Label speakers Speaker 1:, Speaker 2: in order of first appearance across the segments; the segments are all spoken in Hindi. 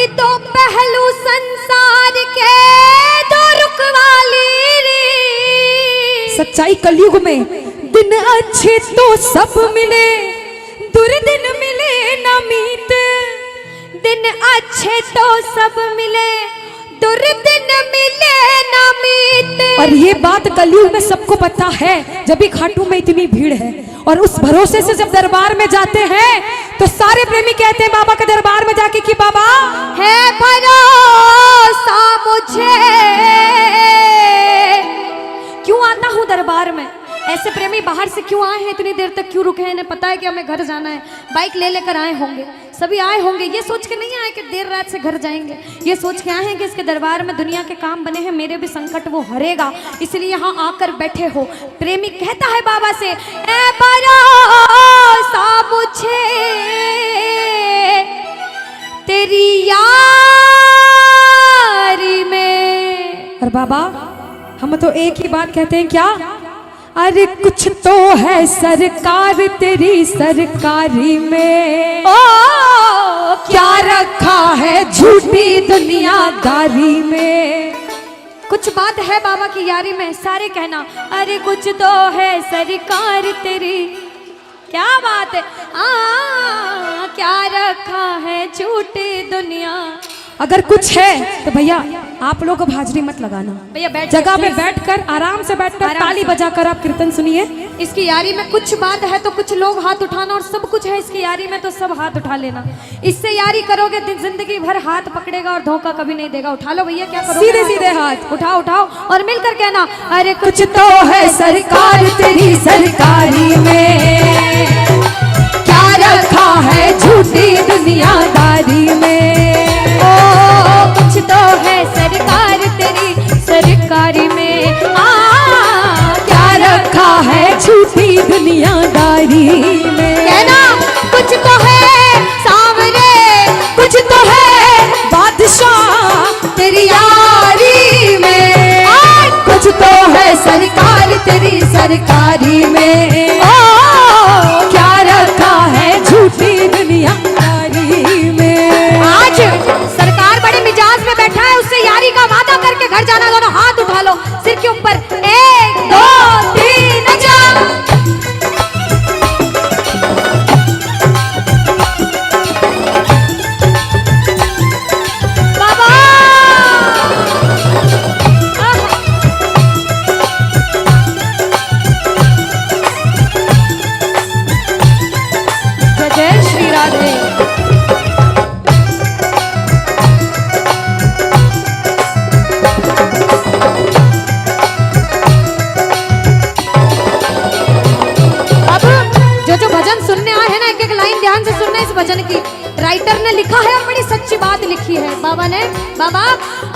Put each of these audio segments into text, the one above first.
Speaker 1: कि दो पहलू संसार के दो रुख वाली रे।
Speaker 2: सच्चाई कलयुग में दिन अच्छे तो सब मिले, दुर्दिन मिले ना मीत।
Speaker 1: दिन अच्छे तो सब मिले, दुर्दिन मिले ना मीत।
Speaker 2: और ये बात कलयुग में सबको पता है, जब भी खाटू में इतनी भीड़ है और उस भरोसे से जब दरबार में जाते हैं तो सारे प्रेमी कहते हैं बाबा के दरबार में जाके कि बाबा
Speaker 1: है भरोसा मुझे। क्यों आता हूँ दरबार में? ऐसे प्रेमी बाहर से क्यों आए हैं, इतनी देर तक क्यों रुके हैं? इन्हें पता है कि हमें घर जाना है, बाइक ले लेकर आए होंगे, सभी आए होंगे। ये सोच के नहीं आए कि देर रात से घर जाएंगे, ये सोच के आए हैं कि इसके दरबार में दुनिया के काम बने हैं, मेरे भी संकट वो हरेगा, इसलिए यहाँ आकर बैठे हो। प्रेमी कहता है बाबा से, ऐ भरोसा मुझे तेरी यारी में।
Speaker 2: और बाबा हम तो एक ही बात कहते हैं, क्या? अरे कुछ तो है सरकार तेरी सरकारी में,
Speaker 1: ओ
Speaker 2: क्या रखा है झूठी दुनियादारी में।
Speaker 1: कुछ बात है बाबा की यारी में, सारे कहना अरे कुछ तो है सरकार तेरी। क्या बात है, क्या रखा है झूठी दुनिया।
Speaker 2: अगर कुछ है तो भैया आप लोग अब हाजिरी मत लगाना,
Speaker 1: भैया बैठ
Speaker 2: जगह पे बैठकर आराम से बैठकर ताली बजाकर आप कीर्तन सुनिए।
Speaker 1: इसकी यारी में कुछ बात है तो कुछ लोग हाथ उठाना, और सब कुछ है इसकी यारी में तो सब हाथ उठा लेना। इससे यारी करोगे जिंदगी भर हाथ पकड़ेगा और धोखा कभी नहीं देगा। उठा लो भैया, क्या करोगे?
Speaker 2: सीधे सीधे हाथ
Speaker 1: उठाओ उठाओ और मिलकर कहना अरे
Speaker 2: कुछ तो है सरकार तेरी सरकारी में, क्या रखा है झूठी दुनियादारी में।
Speaker 1: कुछ तो है सरकार तेरी सरकारी में,
Speaker 2: क्या रखा है झूठी दुनियादारी में।
Speaker 1: कहना कुछ तो है सामने,
Speaker 2: कुछ तो है बादशाह तेरी यारी में, कुछ तो है सरकार तेरी सरकारी में। क्या रखा है झूठी दुनियादारी में।
Speaker 1: आज सरकार बड़े मिजाज में बैठा है, उससे यारी का वादा करके घर जाना। दोनों हाथ उठा लो सिर के ऊपर, 1 2 3 जा। बाबा जय जय श्री राधे। जो भजन सुनने आए हैं ना, एक एक लाइन ध्यान से सुनना। इस भजन की राइटर ने लिखा है और बड़ी सच्ची बात लिखी है बाबा ने। बाबा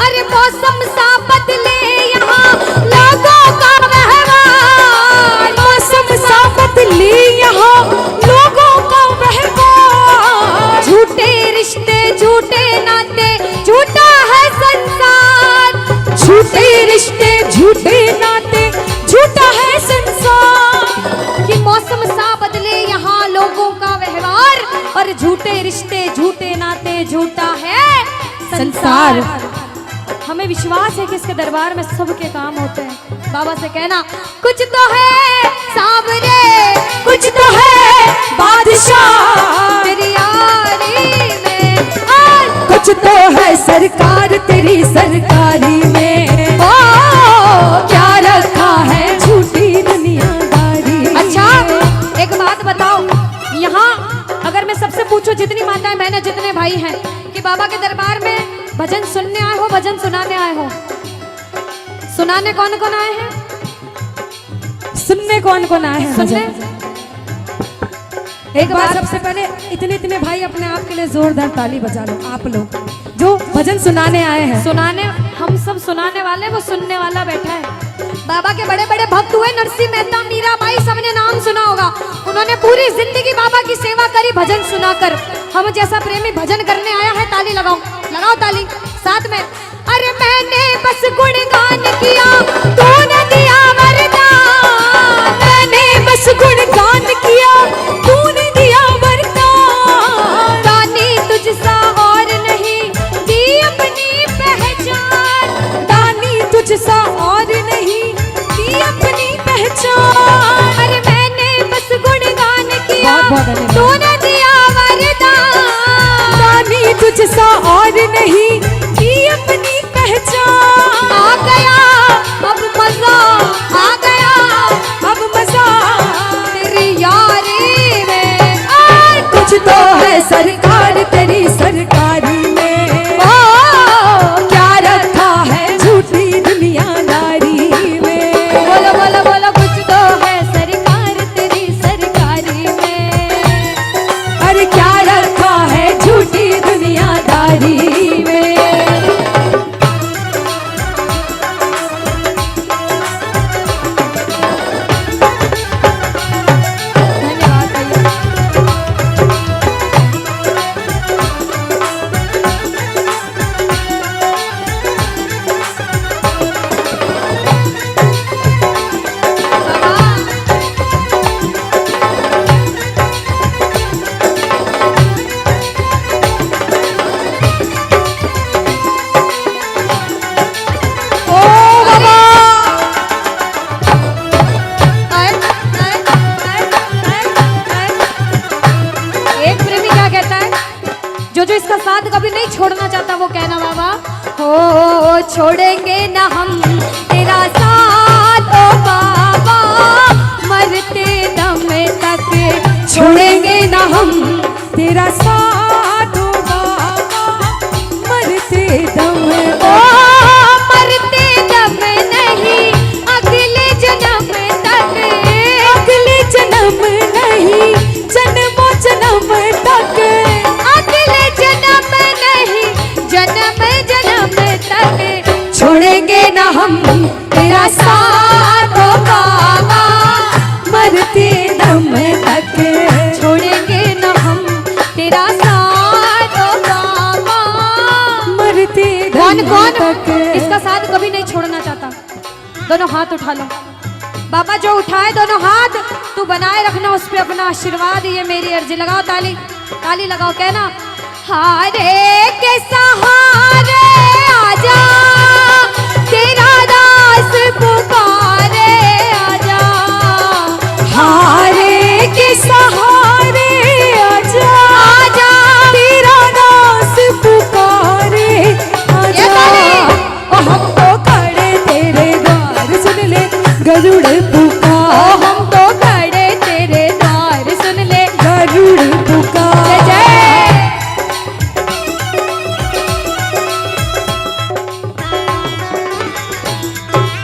Speaker 1: अरे मौसम सा बदले यहाँ लोगों का व्यवहार,
Speaker 2: मौसम सा बदले यहाँ लोगों का व्यवहार।
Speaker 1: झूठे रिश्ते झूठे नाते झूठा है संसार,
Speaker 2: झूठे रिश्ते झूठे नाते झूठा है संसार।
Speaker 1: कि मौसम सा बदले यहाँ लोगों का व्यवहार, और झूठे रिश्ते झूठे नाते झूठा है संसार। हमें विश्वास है कि इसके दरबार में सबके काम होते हैं। बाबा से कहना कुछ तो है सामने,
Speaker 2: कुछ तो है बादशाह
Speaker 1: तेरी यारी में,
Speaker 2: कुछ तो है सरकार तेरी सरकारी में। ओ क्या रखा है झूठी दुनियादारी।
Speaker 1: अच्छा एक बात बताओ, यहाँ अगर मैं सबसे पूछूं, जितनी माताएं बहनें जितने भाई हैं, कि बाबा के दरबार में भजन सुनने आए हो भजन सुनाने आए हो? सुनाने कौन कौन आए हैं?
Speaker 2: सुनने कौन कौन आए हैं?
Speaker 1: सुनने
Speaker 2: एक बार सबसे पहले इतने इतने भाई अपने आप के लिए जोरदार ताली बजा लो, आप लोग जो भजन सुनाने आए हैं।
Speaker 1: सुनाने हम सब सुनाने वाले, वो सुनने वाला बैठा है। बाबा के बड़े बड़े भक्त हुए, नरसिंह मेहता, मीराबाई, सबने नाम सुना होगा। उन्होंने पूरी जिंदगी बाबा की सेवा करी भजन सुनाकर। हम जैसा प्रेमी भजन करने आया है, ताली लगाओ, लगाओ ताली साथ में। अरे मैंने बस गुणगान किया, तूने दिया वरदान।
Speaker 2: मैंने बस गुणगान किया, तूने दिया वरदान।
Speaker 1: रानी तुझसा और नहीं
Speaker 2: तुझसा और नहीं की अपनी पहचान।
Speaker 1: आ गया अब मजा, आ गया
Speaker 2: अब मजा
Speaker 1: तेरी यारी में।
Speaker 2: कुछ तो है सरकार तेरी सरकारी में,
Speaker 1: ओ
Speaker 2: क्या रखा है झूठी दुनियादारी में।
Speaker 1: बोलो बोलो बोलो, कुछ तो है सरकार तेरी सरकारी में।
Speaker 2: अरे क्या रखा है झूठी दुनियादारी में।
Speaker 1: धन्यवाद भैया।
Speaker 2: ओ बाबा
Speaker 1: एक प्रेमी क्या कहता है, जो जो इसका साथ कभी नहीं छोड़ना चाहता वो कहना बाबा, हो छोड़ेंगे ना हम तेरा साथ ओ बाबा, मरते दम तक
Speaker 2: छोड़ेंगे ना हम तेरा साथ ओ बाबा, मरते दम
Speaker 1: ओ मरते दम नहीं अगले जन्म तक,
Speaker 2: अगले जन्म नहीं जन्मों जन्म तक।
Speaker 1: अगले जन्म नहीं जन्म जन्म तक
Speaker 2: छोड़ेंगे ना हम तेरा साथ ओ बाबा, मरते दम तक।
Speaker 1: छोड़ेंगे न हम तेरा साथ ओ बाबा।
Speaker 2: मरते
Speaker 1: कौन
Speaker 2: दम
Speaker 1: कौन
Speaker 2: तक।
Speaker 1: इसका साथ कभी नहीं छोड़ना चाहता? दोनों हाथ उठा लो बाबा, जो उठाए दोनों हाथ तू बनाए रखना उस पे अपना आशीर्वाद, ये मेरी अर्जी। लगाओ ताली, ताली लगाओ, कहना हारे के सहारे आजा, तेरा दास पुकारे आजा।
Speaker 2: हारे के सहारे आजा,
Speaker 1: आजा
Speaker 2: तेरा दास पुकारे आजा। ओ हम तो खड़े तेरे द्वार सुन ले गरुड़
Speaker 1: ओ
Speaker 2: पुकार,
Speaker 1: हम तो खड़े तेरे द्वार सुन ले।
Speaker 2: गरुड़
Speaker 1: जय
Speaker 2: पुकार।
Speaker 1: जय।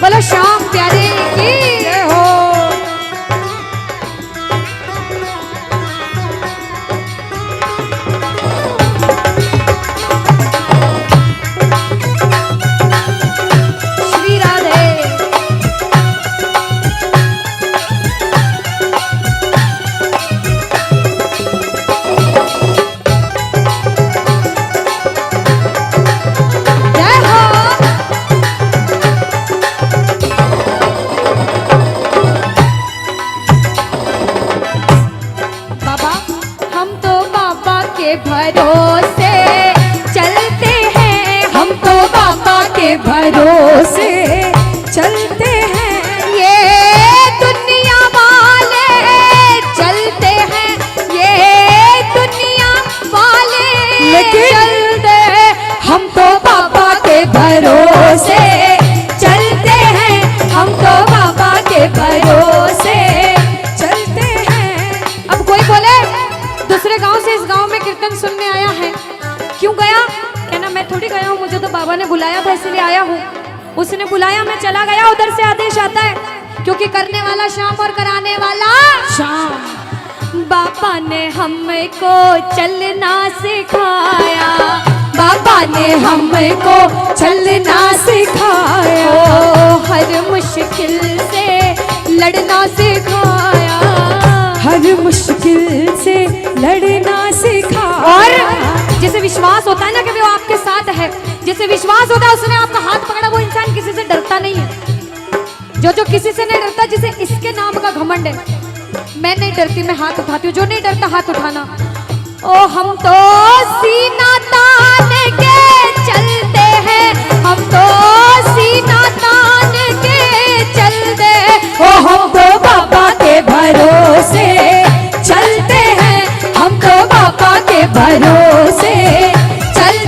Speaker 1: बोलो श्याम प्यारे की
Speaker 2: जय हो।
Speaker 1: श्री राधे। जय हो। बाबा हम तो बाबा के भरोसे चलते हैं,
Speaker 2: हम तो बाबा के भरोसे चलते हैं।
Speaker 1: ये दुनिया वाले चलते हैं, ये दुनिया वाले
Speaker 2: लेकिन
Speaker 1: चलते हैं।
Speaker 2: हम तो बाबा के भरोसे चलते हैं, हम तो बाबा के भरोसे चलते हैं।
Speaker 1: अब कोई बोले दूसरे गांव से इस गांव में कीर्तन सुनने आया है, क्यों गया? कहना मैं थोड़ी गया हूँ, मुझे तो बाबा ने बुलाया था इसलिए आया हूँ। उसने बुलाया, मैं चला गया। उधर से आदेश आता है, क्योंकि करने वाला श्याम और कराने वाला
Speaker 2: शाम।
Speaker 1: बाबा ने हमको चलना सिखाया,
Speaker 2: बाबा ने हमको चलना सिखाया,
Speaker 1: ओ हर मुश्किल से लड़ना सिखाया।
Speaker 2: हर मुश्किल से लड़ना सिखाया।
Speaker 1: और जिसे विश्वास होता है ना कि वो आपके साथ है, जिसे विश्वास होता है उसने आपका हाथ पकड़ा, वो इंसान किसी से डरता नहीं है। जो जो किसी से नहीं डरता, जिसे इसके नाम का घमंड है, मैं नहीं डरती, मैं हाथ उठाती हूँ। जो नहीं डरता हाथ उठाना। ओ हम तो सीना तान के चलते हैं, हम तो सीना तान के चलते।
Speaker 2: ओ हम तो बाबा के भरोसे चलते हैं, हम तो बाबा के भरोसे चल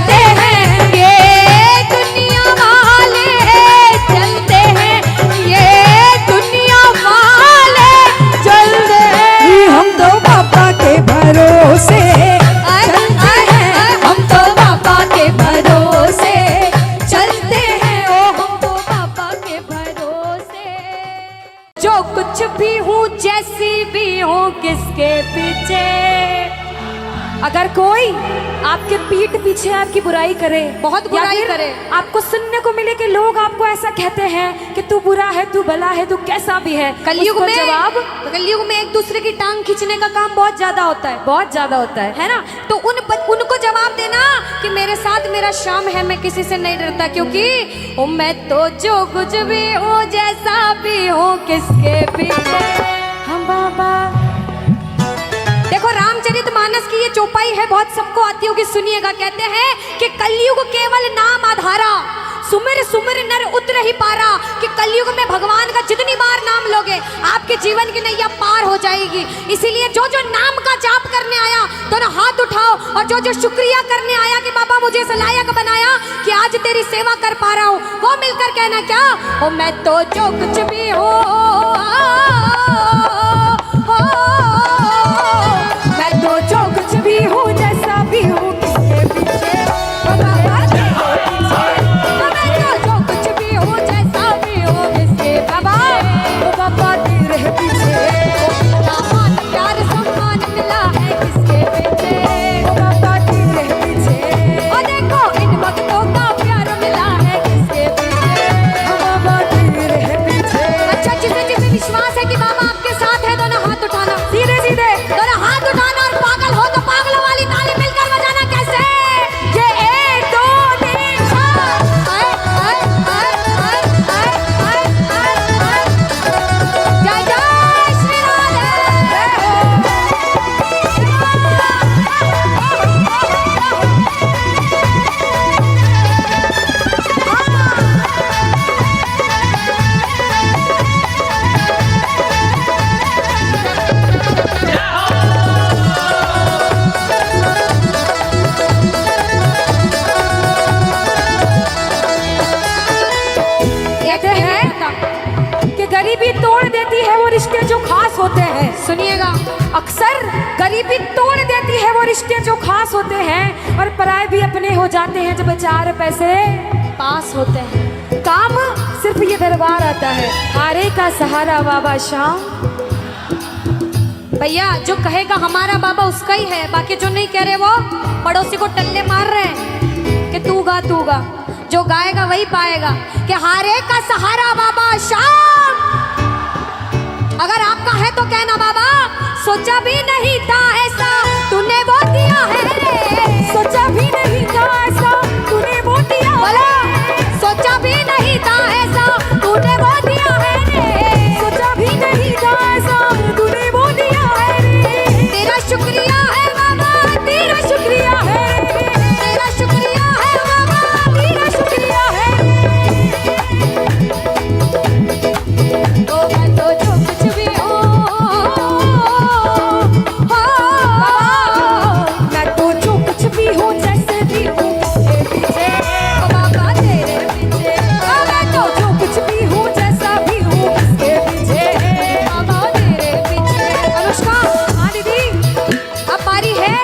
Speaker 2: अगर कोई आपके पीठ पीछे आपकी बुराई करे,
Speaker 1: बहुत
Speaker 2: या
Speaker 1: बुराई
Speaker 2: फिर
Speaker 1: करे,
Speaker 2: आपको सुनने को मिले कि लोग आपको ऐसा कहते हैं कि तू बुरा है, तू भला है, तू कैसा भी है,
Speaker 1: कलयुग
Speaker 2: उसको
Speaker 1: में
Speaker 2: जवाब
Speaker 1: कलयुग में एक दूसरे की टांग खींचने का काम बहुत ज्यादा होता है,
Speaker 2: बहुत ज्यादा होता
Speaker 1: है ना। तो उनको जवाब देना कि मेरे साथ मेरा शाम है, मैं किसी से नहीं डरता, क्योंकि ओ मैं तो जो कुछ भी हूँ, जैसा भी हूँ, किसके पीछे हम बाबा। देखो रामचरितमानस की ये चौपाई है, बहुत सबको आती होगी, सुनिएगा। कहते हैं कि कलयुग केवल नाम आधारा, सुमिर सुमिर नर उतर ही पारा। कि कलयुग में भगवान का जितनी बार नाम लोगे आपके जीवन की नैया पार हो जाएगी। इसीलिए जो जो नाम का जाप करने आया दोनों हाथ उठाओ, और जो जो शुक्रिया करने आया कि बाबा मुझे इस लायक बनाया कि आज तेरी सेवा कर पा रहा हूँ, वो मिलकर कहना क्या, ओ मैं तो जो कुछ भी हूँ,
Speaker 2: मैं तो जो कुछ भी हूँ, जैसा भी हूँ, किसके पीछे बाबा तेरे पीछे
Speaker 1: प्यार सम्मान मिला है, किसके पीछे
Speaker 2: बाबा तेरे पीछे,
Speaker 1: और देखो इन भक्तों का प्यार मिला है, किसके पीछे
Speaker 2: बाबा तेरे पीछे।
Speaker 1: अच्छा, जिसे जिसे विश्वास है कि बाबा आपके साथ है, दोनों हाथ उठाना,
Speaker 2: सीधे सीधे
Speaker 1: दोनों हाथ उठाना। और पागल हो तो पागलों वाली ताली मिलकर बजाना। कैसे?
Speaker 2: ये 1 2 3
Speaker 1: जय जय श्री
Speaker 2: कहते हैं कि गरीबी तोड़ देती है वो रिश्ते जो खास होते हैं।
Speaker 1: सुनिएगा,
Speaker 2: अक्सर गरीबी तोड़ देती है वो रिश्ते जो खास होते हैं, और पराए भी अपने हो जाते हैं जब 4 पैसे
Speaker 1: पास होते हैं।
Speaker 2: काम सिर्फ ये दरबार आता है, हारे का सहारा बाबा शाम।
Speaker 1: भैया जो कहेगा हमारा बाबा उसका ही है, बाकी जो नहीं कह रहे वो पड़ोसी को टल्ले मार रहे हैं कि तू गा तू गा। जो गाएगा वही पाएगा कि हारे का सहारा बाबा शाम। अगर आपका है तो कहना बाबा सोचा भी नहीं था ऐसा तूने वो दिया है,
Speaker 2: सोचा भी नहीं था ऐसा तूने वो दिया,
Speaker 1: बोला सोचा भी नहीं था ऐसा तूने वो दिया है रे,
Speaker 2: सोचा भी नहीं था ऐसा तूने वो दिया है रे।
Speaker 1: तेरा शुक्रिया है बाबा,
Speaker 2: तेरा शुक्रिया है,
Speaker 1: तेरा शुक्रिया है बाबा,
Speaker 2: तेरा शुक्रिया है।
Speaker 1: ओ मैं तो जो कुछ भी हूँ,
Speaker 2: मैं तो जो कुछ भी हूँ, जैसे भी हूँ, किसके पीछे
Speaker 1: बाबा तेरे पीछे,
Speaker 2: मैं तो जो कुछ भी हूँ, जैसा भी हूँ, किसके पीछे
Speaker 1: बाबा तेरे पीछे। अनुष्का,
Speaker 2: हाँ दीदी,
Speaker 1: अब बारी है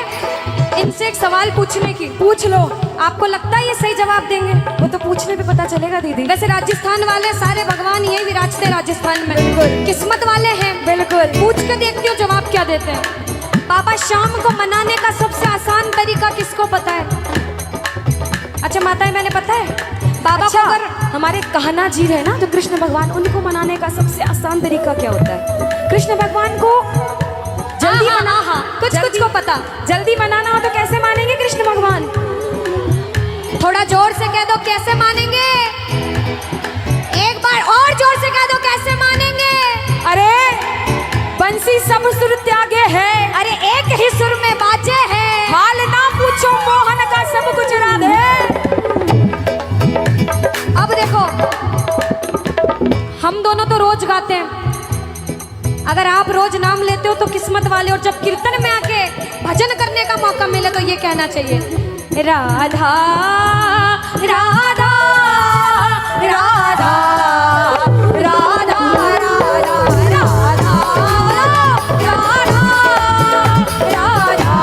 Speaker 1: इनसे एक सवाल पूछने की।
Speaker 2: पूछ लो।
Speaker 1: आपको लगता है ये सही जवाब देंगे?
Speaker 2: वो तो पूछने पे पता चलेगा दीदी।
Speaker 1: वैसे राजस्थान वाले सारे भगवान यही विराजते राजस्थान में,
Speaker 2: बिल्कुल।
Speaker 1: किस्मत वाले हैं।
Speaker 2: बिल्कुल।
Speaker 1: पूछ के देखती हूँ जवाब क्या देते हैं। बाबा शाम को मनाने का सबसे आसान तरीका किसको पता है? अच्छा माताएं, मैंने पता है बाबा
Speaker 2: अच्छा,
Speaker 1: को अगर
Speaker 2: हमारे कहना जी है ना, जो कृष्ण भगवान, उनको मनाने का सबसे आसान तरीका क्या होता है? कृष्ण भगवान को जल्दी
Speaker 1: हाँ,
Speaker 2: मना,
Speaker 1: हाँ, कुछ कुछ को पता।
Speaker 2: जल्दी मनाना हो तो कैसे मानेंगे कृष्ण भगवान?
Speaker 1: थोड़ा जोर से कह दो कैसे मानेंगे, एक बार और जोर से कह दो कैसे मानेंगे।
Speaker 2: अरे बंसी सब सुर त्यागे है,
Speaker 1: अरे एक ही सुर में बाजे है,
Speaker 2: हाल ना पूछो मोहन का सब कुछ राधे।
Speaker 1: अब देखो हम दोनों तो रोज गाते हैं, अगर आप रोज नाम लेते हो तो किस्मत वाले, और जब कीर्तन में आके भजन करने का मौका मिले तो ये कहना चाहिए राधा राधा राधा राधा राधा राधा राधा राधा।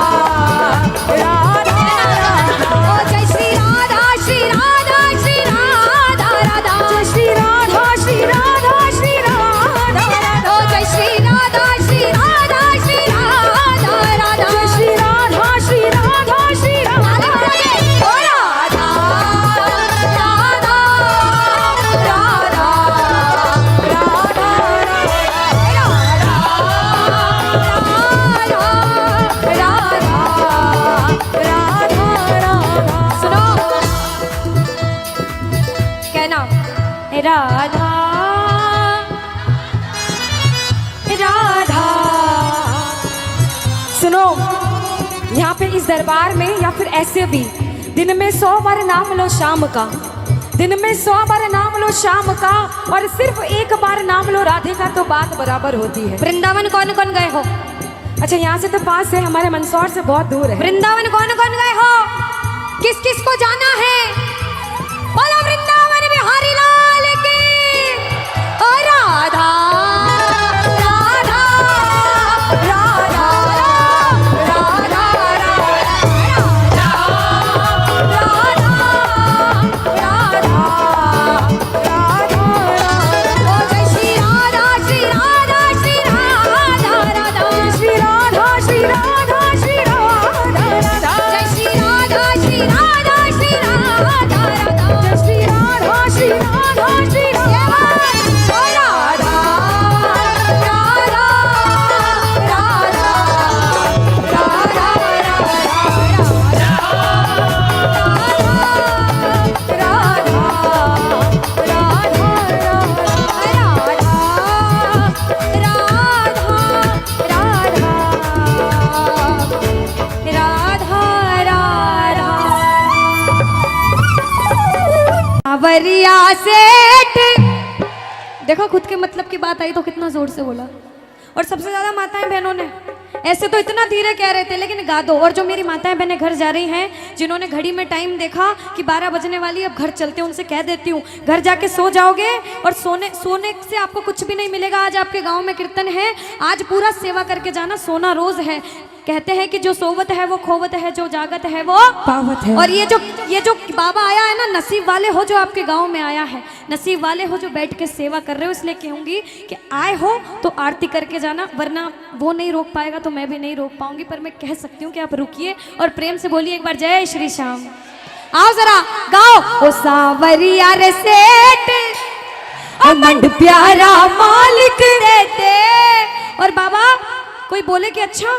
Speaker 1: ओ जय श्री राधा श्री राधा श्री राधा राधा,
Speaker 2: जय श्री राधा श्री राधा श्री राधा राधा,
Speaker 1: ओ जय श्री राधा श्री राधा श्री राधा राधा,
Speaker 2: जय श्री राधा श्री राधा राधा राधा। सुनो, यहाँ पे इस दरबार में या फिर ऐसे भी दिन में 100 बार नाम लो शाम का, दिन में 100 बार नाम लो शाम का, और सिर्फ एक बार नाम लो राधे का तो बात बराबर होती है।
Speaker 1: वृंदावन कौन कौन गए हो?
Speaker 2: अच्छा, यहाँ से तो पास है, हमारे मंदसौर से बहुत दूर है।
Speaker 1: वृंदावन कौन कौन गए हो? किस किस को जाना है? बोलो वृंदावन बिहारी लाल की। ओ राधा राधा राधा राधा राधा। ओ जय श्री राधा श्री राधा श्री राधा राधा श्री राधा श्री राधा श्री राधा राधा जय श्री राधा श्री राधा श्री राधा राधा जय श्री राधा श्री राधा श्री राधा राधा सावरिया सेठ। देखो, खुद के मतलब की बात आई तो कितना जोर से बोला। और सबसे ज्यादा माताएं बहनों ने, ऐसे तो इतना धीरे कह रहे थे लेकिन गा दो। और जो मेरी माताएं बहनें घर जा रही हैं, जिन्होंने घड़ी में टाइम देखा कि 12 बजने वाली, अब घर चलते हैं, उनसे कह देती हूँ घर जाके सो जाओगे और सोने से आपको कुछ भी नहीं मिलेगा। आज आपके गांव में कीर्तन है, आज पूरा सेवा करके जाना, सोना रोज है। कहते हैं कि जो सोवत है वो खोवत है, जो जागत है वो
Speaker 2: पावत है।
Speaker 1: और ये जो बाबा आया है ना, नसीब वाले हो जो आपके गांव में आया है, नसीब वाले हो जो बैठ के सेवा कर रहे हो। इसलिए कहूंगी कि आए हो तो आरती करके जाना, वरना वो नहीं रोक पाएगा तो मैं भी नहीं रोक पाऊंगी। पर मैं कह सकती हूँ कि आप रुकिए और प्रेम से बोलिए एक बार जय श्री श्याम। आओ जरा गाओ। ओ सावरिया रे सेठ मंड प्यारा मालिक देते। और बाबा कोई बोले कि अच्छा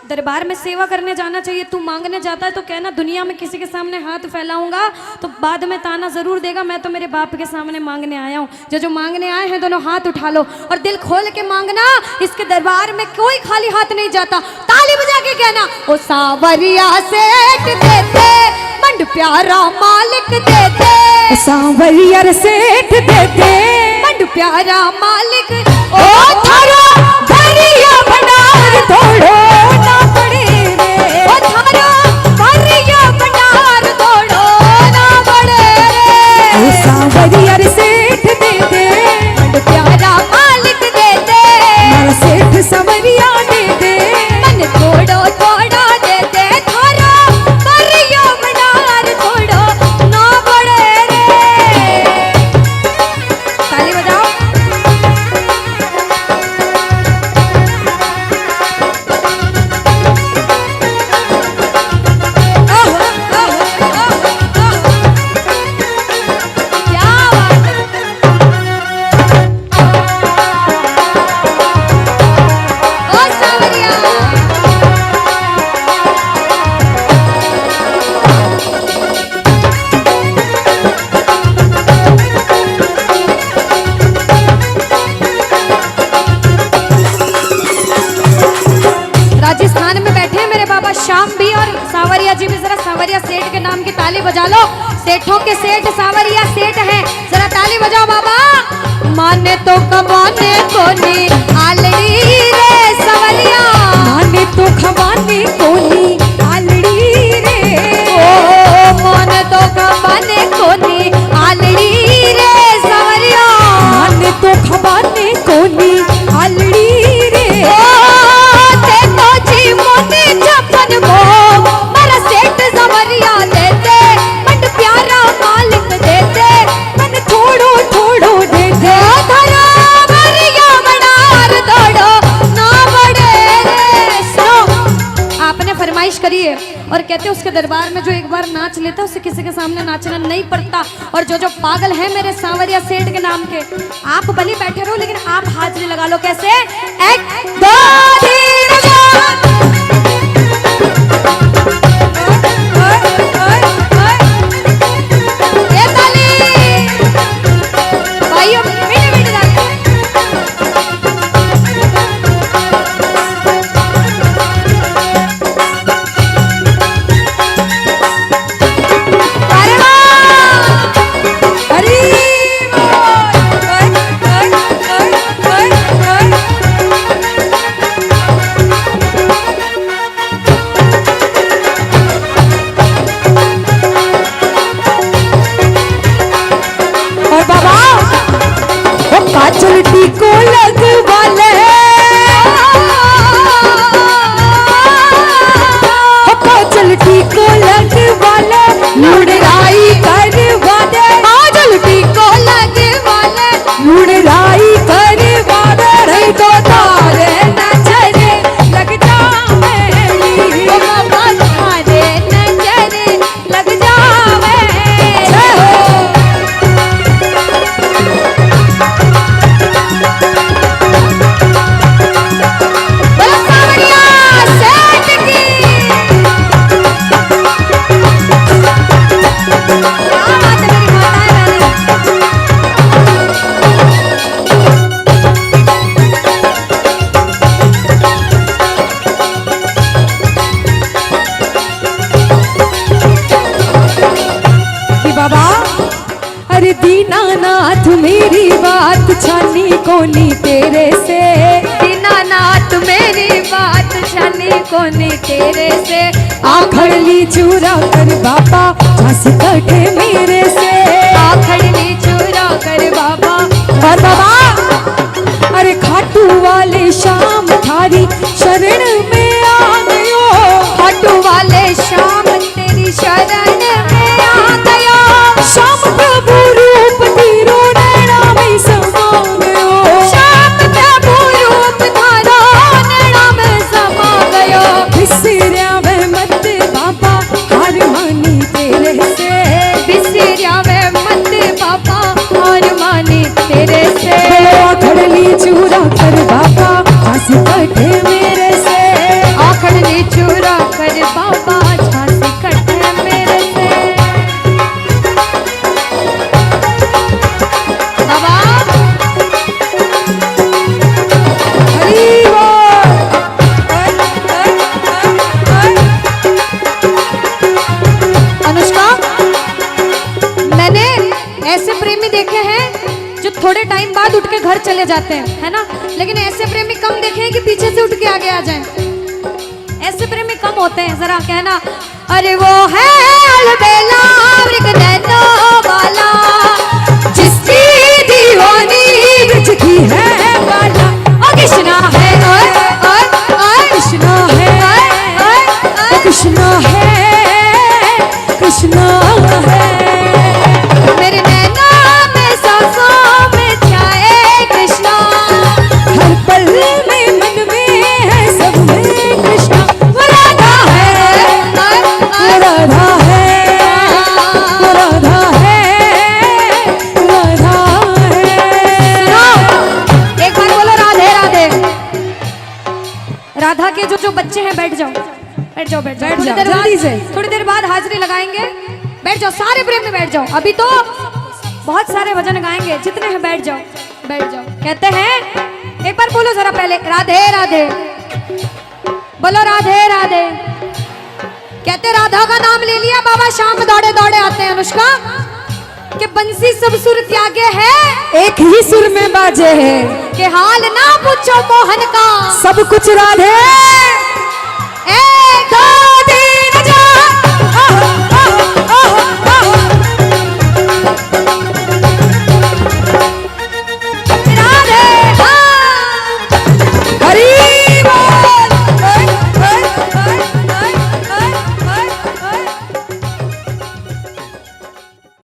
Speaker 1: दरबार में सेवा करने जाना चाहिए, तू मांगने जाता है तो कहना दुनिया में किसी के सामने हाथ फैलाऊंगा तो बाद में ताना जरूर देगा। मैं तो मेरे बाप के सामने मांगने आया हूँ। जो मांगने आए हैं दोनों हाथ उठा लो और दिल खोल के मांगना। इसके दरबार में कोई खाली हाथ नहीं जाता। ताली बजा के कहना ओ सावरिया सेठ देते, मंड प्यारा मालिक देते।
Speaker 2: सावरिया सेठ देते,
Speaker 1: मंड प्यारा मालिक।
Speaker 2: ओ थारा भरिया भंडार तोड़ो ना पड़े रे।
Speaker 1: ओ थारा भरिया भंडार तोड़ो ना पड़े रे।
Speaker 2: ओ सावरिया सेठ देते,
Speaker 1: मंड प्यारा मालिक देते।
Speaker 2: मारा सेठ सावरिया देते,
Speaker 1: मन तोड़ो तोड़ो देते। थारा भरिया भंडार तोड़ो ना पड़े रे। ताली बजाओ। राजस्थान में बैठे हैं मेरे बाबा श्याम भी और सावरिया जी भी। जरा सावरिया सेठ के नाम की ताली बजा लो। सेठों के सेठ सावरिया सेठ हैं, जरा ताली बजाओ बाबा। माने तो कबाने कोनी आलड़ी रे सवलिया,
Speaker 2: माने तो खवाने कोनी आलड़ी रे।
Speaker 1: ओ माने तो कबाने कोनी आलड़ी रे सवलिया,
Speaker 2: माने तो खवाने कोनी आलड़ी रे।
Speaker 1: छप्पन भो मरा सेठ सवरिया देते, मंड प्यारा मालिक देते।
Speaker 2: मन थोड़ो थोड़ो देते।
Speaker 1: धरा भरिया भंडार तोड़ो ना पड़े रे। सुनो, आपने फरमाइश करी है और कहते उसके दरबार में जो एक बार नाच लेता उसे किसी के सामने नाचना नहीं पड़ता। और जो पागल है मेरे सावरिया सेठ के नाम के, आप भले बैठे रहो लेकिन आप हाजिरी लगा लो। कैसे? 1 2 3 4।
Speaker 2: काजल टीको लगवा ले, काजल टीको लगवा ले, लुड़ाई करवा दे, काजल टीको लगवा ले, लुड़ाई करवा दे, नहीं तो तारे नजरे लग जावेली,
Speaker 1: बाबा तारे नजरे लग जावे। बोलो सावरिया सेठ की। क्या बात है मेरी माताएं बहनें।
Speaker 2: कि बाबा अरे दीनानाथ मेरी बात छानी कोनी तेरे से,
Speaker 1: दीनानाथ मेरी बात छानी कोनी तेरे से,
Speaker 2: आखड़ ली चूरा कर बाबा झांसी कटे मेरे से,
Speaker 1: आखड़ ली चूरा कर बाबा।
Speaker 2: और बाबा अरे खाटू वाले शाम थारी शरण में आ गयो,
Speaker 1: खाटू वाले शाम तेरी शरण में आ गया,
Speaker 2: शाम प्रभु रूप तेरो नैना में समा गयो,
Speaker 1: शाम प्रभु रूप धारा नैना में समा गयो,
Speaker 2: बिसरिया वे मत बाबा हार मानी तेरे से,
Speaker 1: बिसरिया वे मत बाबा हार मानी तेरे से,
Speaker 2: आखड़ ली चूरा कर बाबा झांसी कटे मेरे से,
Speaker 1: आखड़ ली चूरा कर बाबा झांसी कटे मेरे से। बाबा
Speaker 2: हरी बोल।
Speaker 1: अनुष्का, मैंने ऐसे प्रेमी देखे हैं जो थोड़े टाइम बाद उठ के घर चले जाते हैं, है ना, लेकिन ऐसे प्रेमी कम देखे हैं कि पीछे से उठ के आगे आ जाएं। ऐसे प्रेमी कम होते हैं, जरा कहना। अरे वो है अलबेला मृग नैनों वाला,
Speaker 2: जिसकी दीवानी ब्रज की है वाला,
Speaker 1: ओ कृष्णा है, ओए ओए ओए
Speaker 2: कृष्णा है,
Speaker 1: ओए ओए,
Speaker 2: कृष्णा है, कृष्णा है,
Speaker 1: मेरे नैना में सांसों में छाए कृष्णा,
Speaker 2: हर पल में मन में है सब में कृष्णा, वो राधा है, वो राधा है, वो राधा है, वो राधा है।
Speaker 1: एक बार बोलो राधे राधे। राधा के जो बच्चे हैं बैठ जाओ, बैठ जाओ, बैठ जाओ,
Speaker 2: बैठ
Speaker 1: थोड़ी
Speaker 2: जाओ,
Speaker 1: देर
Speaker 2: जल्दी
Speaker 1: बाद-
Speaker 2: से।
Speaker 1: थोड़ी देर बाद हाजिरी लगाएंगे। बैठ जाओ सारे प्रेमी, बैठ जाओ। अभी तो बहुत सारे भजन गाएंगे, जितने हैं बैठ जाओ, बैठ जाओ। कहते हैं, एक बार बोलो जरा पहले राधे राधे, बोलो राधे राधे। कहते राधा का नाम ले लिया, बाबा शाम दौड़े दौड़े आते हैं। अनुष्का के बंसी सब सुर त्यागे है,
Speaker 2: एक ही सुर में बाजे है,
Speaker 1: के हाल ना पूछो मोहन का,
Speaker 2: सब कुछ राधे।
Speaker 1: एक दो